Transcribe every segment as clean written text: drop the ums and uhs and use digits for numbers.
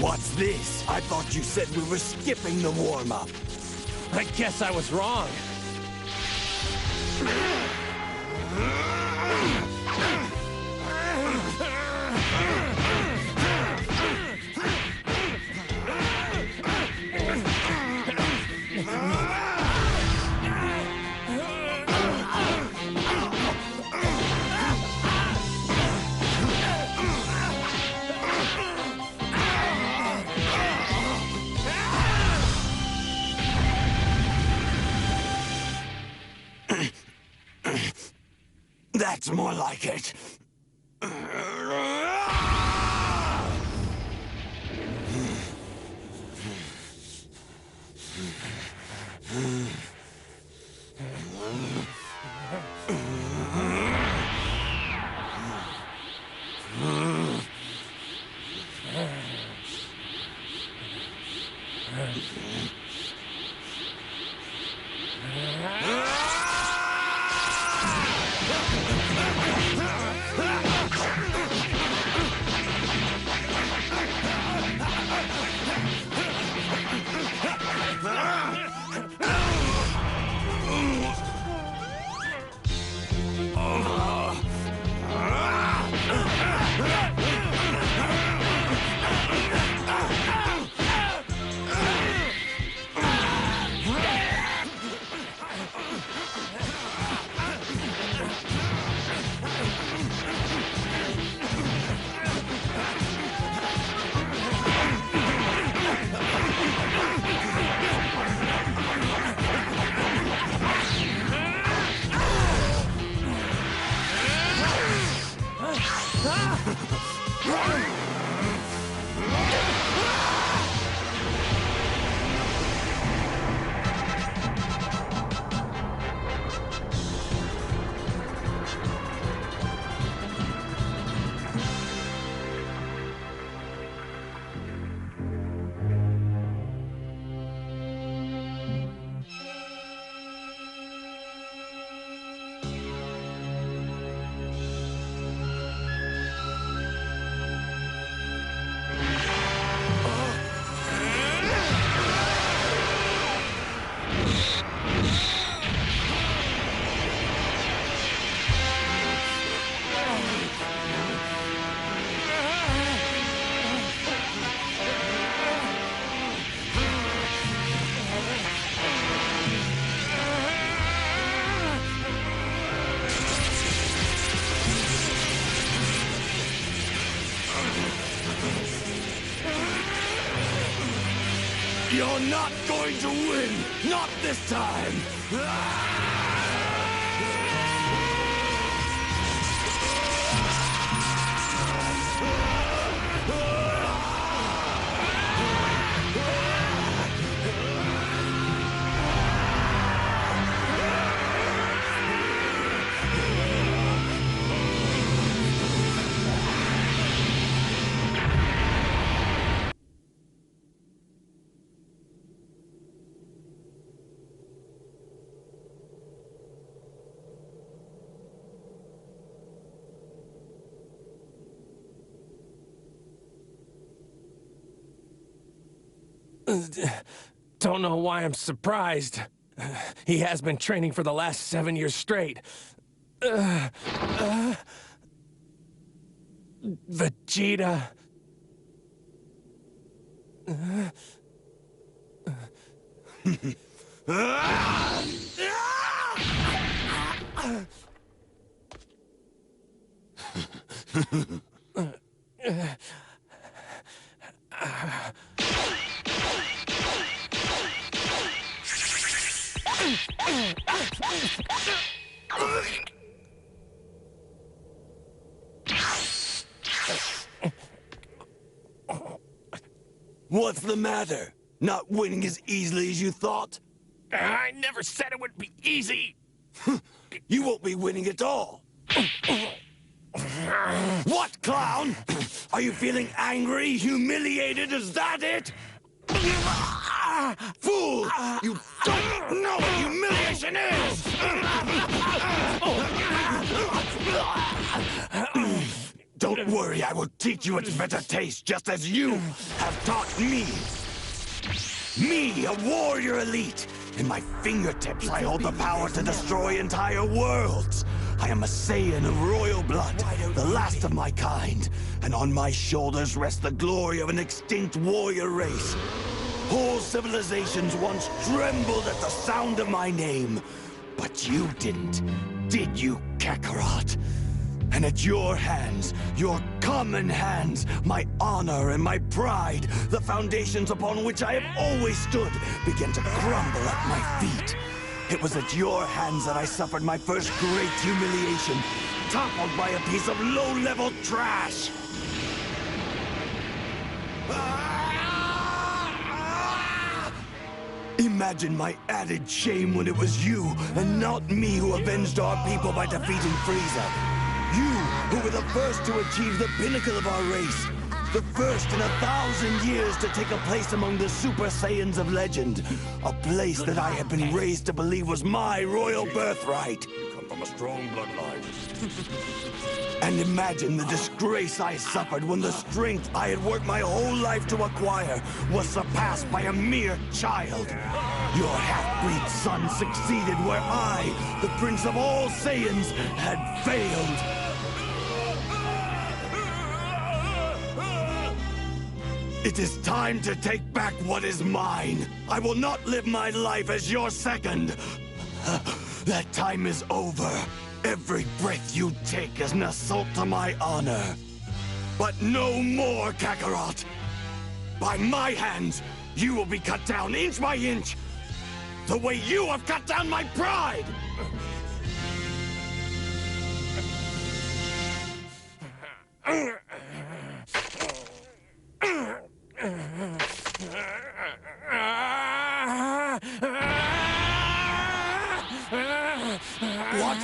What's this? I thought you said we were skipping the warm-up. I guess I was wrong. That's more like it. You're not going to win! Not this time! Don't know why I'm surprised. He has been training for the last 7 years straight. Vegeta. What's the matter? Not winning as easily as you thought? I never said it would be easy. You won't be winning at all. What, clown? Are you feeling angry, humiliated? Is that it? Fool! You don't know what humiliation is! Don't worry, I will teach you its better taste, just as you have taught me. Me, a warrior elite. In my fingertips, I hold the power to destroy entire worlds. I am a Saiyan of royal blood, the last of my kind. And on my shoulders rests the glory of an extinct warrior race. Whole civilizations once trembled at the sound of my name. But you didn't, did you, Kakarot? And at your hands, your common hands, my honor and my pride, the foundations upon which I have always stood, began to crumble at my feet. It was at your hands that I suffered my first great humiliation, toppled by a piece of low-level trash. Imagine my added shame when it was you, and not me, who avenged our people by defeating Frieza. You, who were the first to achieve the pinnacle of our race. The first in 1,000 years to take a place among the Super Saiyans of legend. A place that I had been raised to believe was my royal birthright. You come from a strong bloodline. And imagine the disgrace I suffered when the strength I had worked my whole life to acquire was surpassed by a mere child. Your half-breed son succeeded where I, the Prince of all Saiyans, had failed. It is time to take back what is mine. I will not live my life as your second. That time is over. Every breath you take is an assault to my honor. But no more, Kakarot. By my hands, you will be cut down inch by inch, the way you have cut down my pride! What?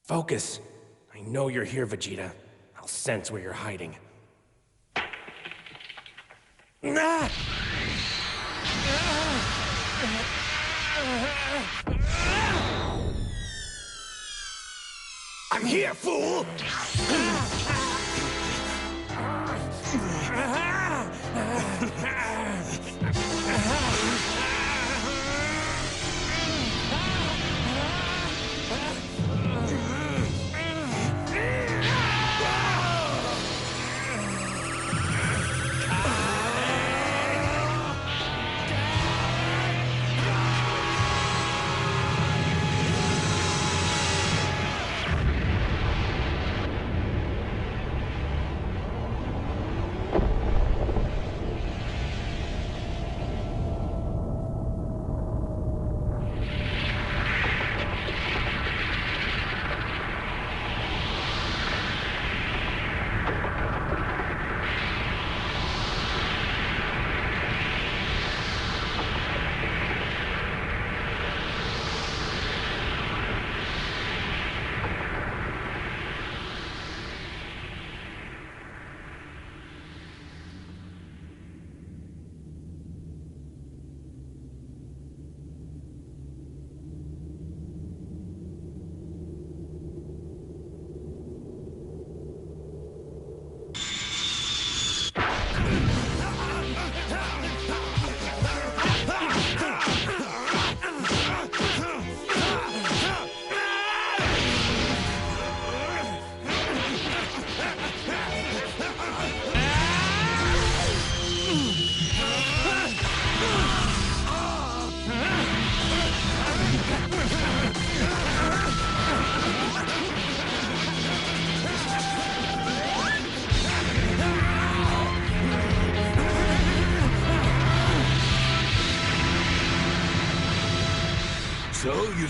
Focus. I know you're here, Vegeta. I'll sense where you're hiding. I'm here, fool!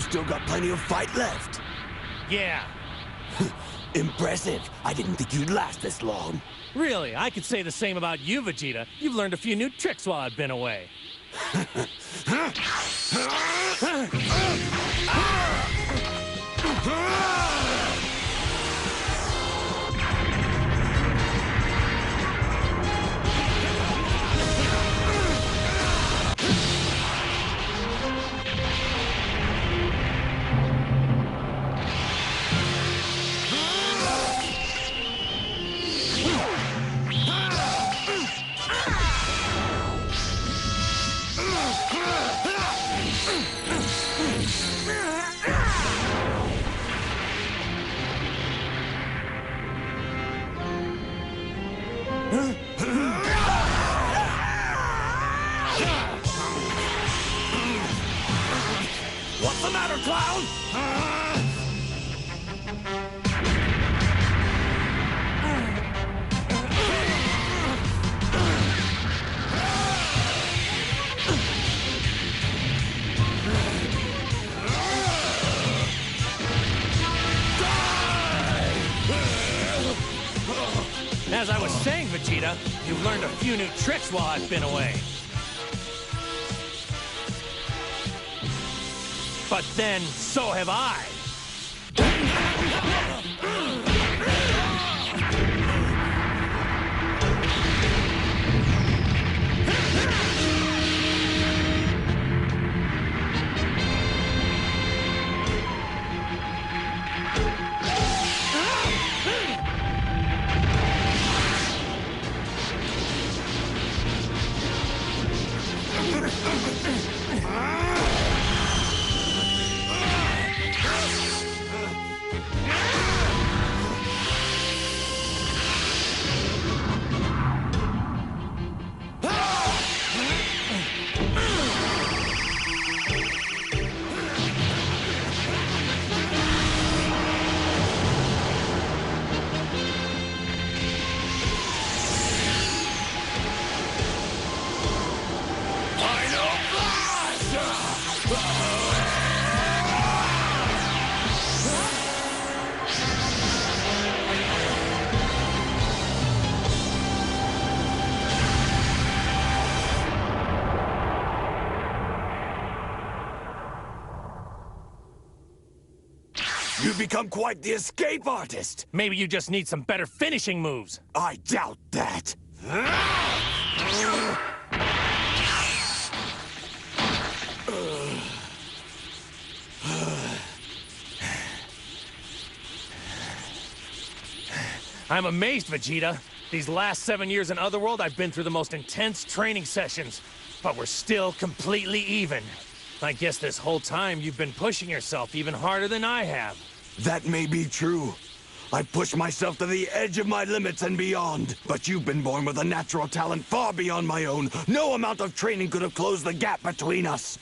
still got plenty of fight left. Yeah. Impressive. I didn't think you'd last this long. Really, I could say the same about you, Vegeta. You've learned a few new tricks while I've been away. What's the matter, clown? As I was saying, Vegeta, you've learned a few new tricks while I've been away. But then, so have I. You've become quite the escape artist. Maybe you just need some better finishing moves. I doubt that. I'm amazed, Vegeta. These last 7 years in Otherworld, I've been through the most intense training sessions, but we're still completely even. I guess this whole time you've been pushing yourself even harder than I have. That may be true. I pushed myself to the edge of my limits and beyond. But you've been born with a natural talent far beyond my own. No amount of training could have closed the gap between us.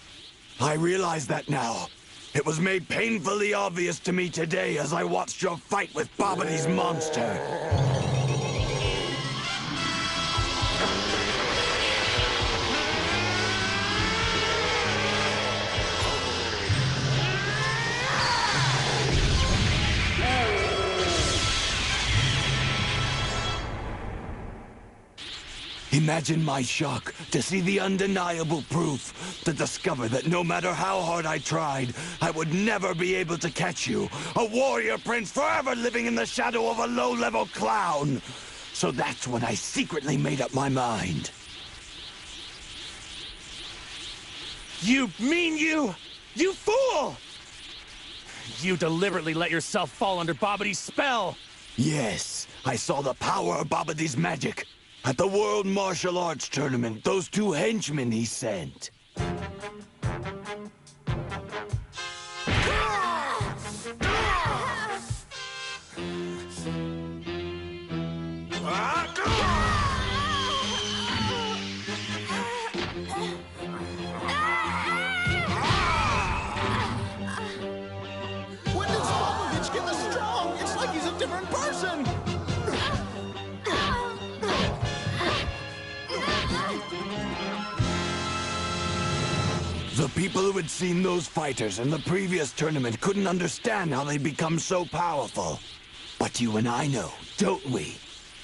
I realize that now. It was made painfully obvious to me today as I watched your fight with Babidi's monster. Imagine my shock to see the undeniable proof, to discover that no matter how hard I tried, I would never be able to catch you, a warrior prince forever living in the shadow of a low-level clown. So that's when I secretly made up my mind. You mean you? You fool! You deliberately let yourself fall under Babidi's spell. Yes, I saw the power of Babidi's magic. At the World Martial Arts Tournament, those two henchmen he sent. When did Spopovich get this strong? It's like he's a different person! people who had seen those fighters in the previous tournament couldn't understand how they'd become so powerful. But you and I know, don't we?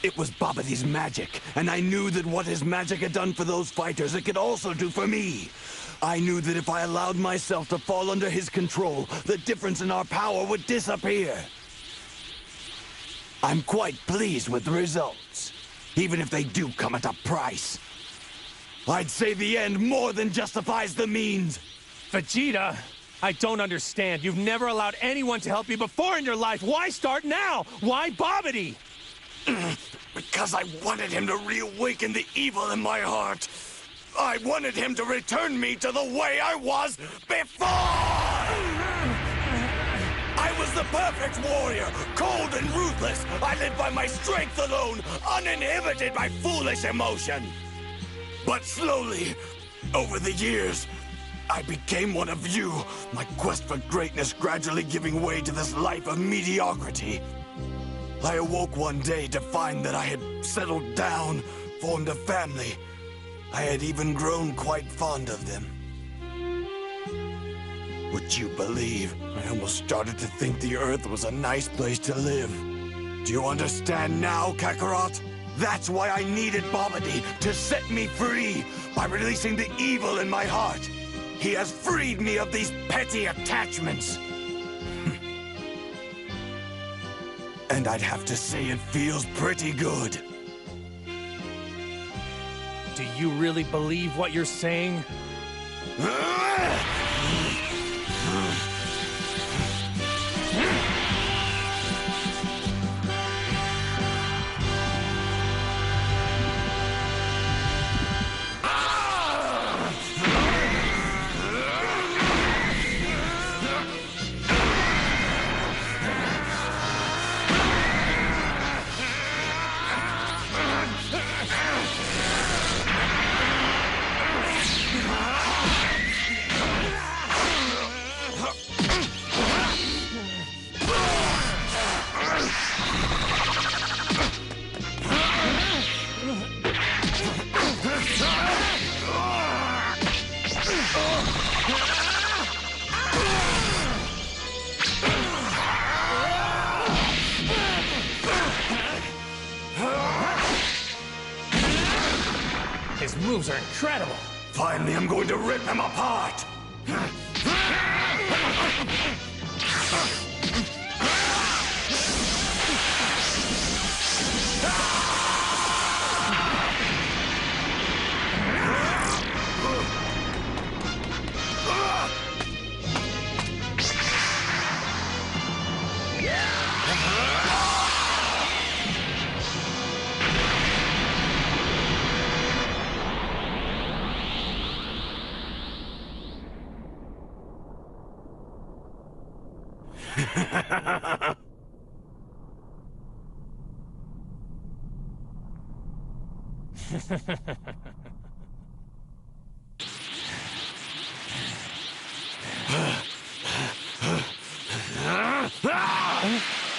It was Babidi's magic, and I knew that what his magic had done for those fighters, it could also do for me. I knew that if I allowed myself to fall under his control, the difference in our power would disappear. I'm quite pleased with the results, even if they do come at a price. I'd say the end more than justifies the means. Vegeta, I don't understand. You've never allowed anyone to help you before in your life. Why start now? Why Babidi? Because I wanted him to reawaken the evil in my heart. I wanted him to return me to the way I was before! I was the perfect warrior, cold and ruthless. I lived by my strength alone, uninhibited by foolish emotion. But slowly, over the years, I became one of you, my quest for greatness gradually giving way to this life of mediocrity. I awoke one day to find that I had settled down, formed a family. I had even grown quite fond of them. Would you believe, I almost started to think the Earth was a nice place to live. Do you understand now, Kakarot? That's why I needed Babidi, to set me free, by releasing the evil in my heart. He has freed me of these petty attachments. And I'd have to say it feels pretty good. Do you really believe what you're saying? His moves are incredible. Finally, I'm going to rip him apart.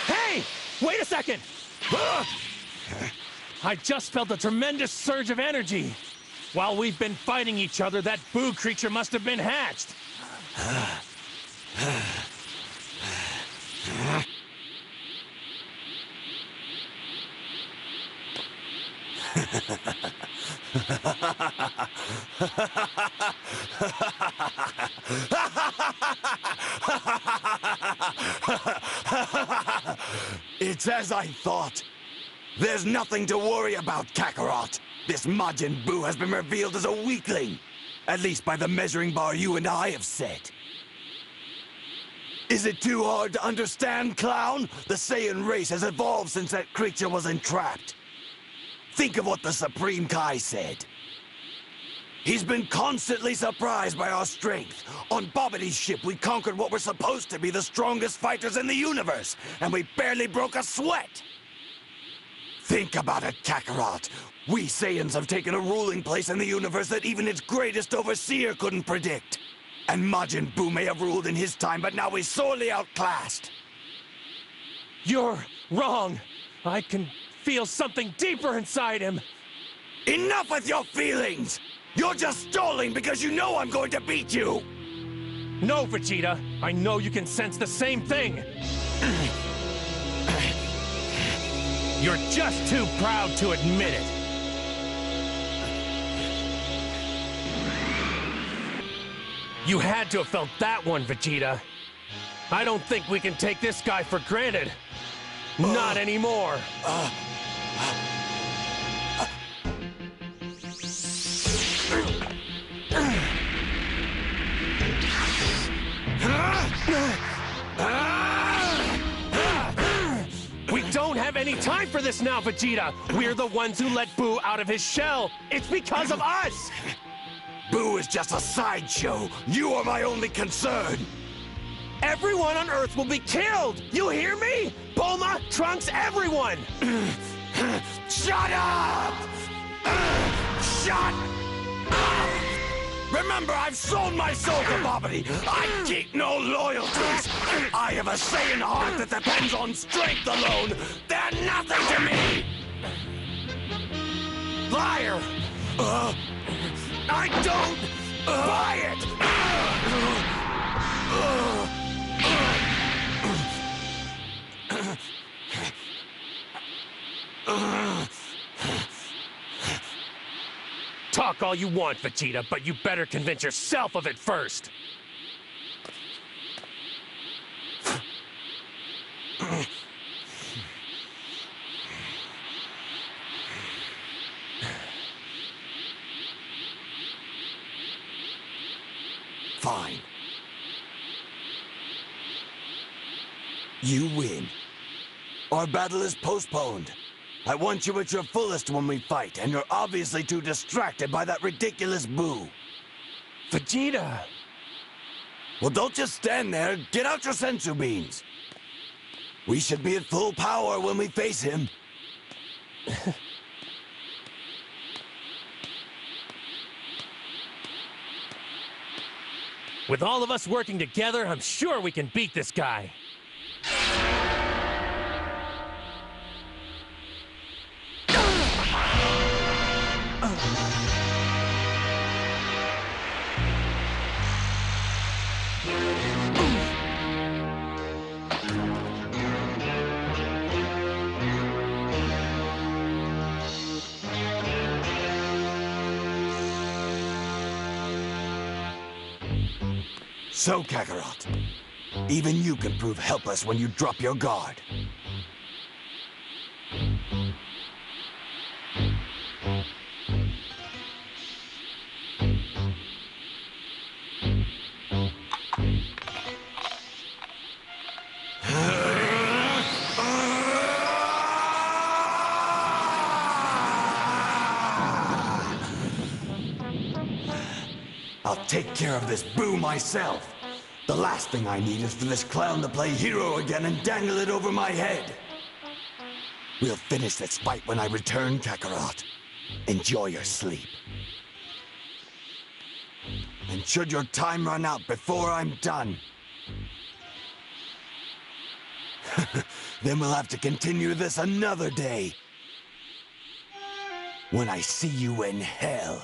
Hey! Wait a second! I just felt a tremendous surge of energy. While we've been fighting each other, that Boo creature must have been hatched. It's as I thought. There's nothing to worry about, Kakarot. This Majin Buu has been revealed as a weakling. At least by the measuring bar you and I have set. Is it too hard to understand, Clown? The Saiyan race has evolved since that creature was entrapped. Think of what the Supreme Kai said. He's been constantly surprised by our strength. On Babidi's ship, we conquered what were supposed to be the strongest fighters in the universe, and we barely broke a sweat. Think about it, Kakarot. We Saiyans have taken a ruling place in the universe that even its greatest overseer couldn't predict. And Majin Buu may have ruled in his time, but now he's sorely outclassed. You're wrong. I can feel something deeper inside him. Enough with your feelings! You're just stalling because you know I'm going to beat you! No, Vegeta! I know you can sense the same thing! You're just too proud to admit it! You had to have felt that one, Vegeta. I don't think we can take this guy for granted. Not anymore. We don't have any time for this now, Vegeta. We're the ones who let Boo out of his shell. It's because of us. Boo is just a sideshow. You are my only concern. Everyone on Earth will be killed! You hear me? Bulma, Trunks, everyone! Shut up! Shut up! Remember, I've sold my soul to Bobbity. I keep no loyalties. I have a Saiyan heart that depends on strength alone. They're nothing to me! Liar! I don't buy it! Talk all you want, Vegeta, but you better convince yourself of it first! Fine. You win. Our battle is postponed. I want you at your fullest when we fight, and you're obviously too distracted by that ridiculous Boo. Vegeta! Well, don't just stand there. Get out your sensu beans. We should be at full power when we face him. With all of us working together, I'm sure we can beat this guy. So, Kakarot, even you can prove helpless when you drop your guard. I'll take care of this Boo myself. The last thing I need is for this clown to play hero again and dangle it over my head. We'll finish this fight when I return, Kakarot. Enjoy your sleep. And should your time run out before I'm done, then we'll have to continue this another day. When I see you in hell.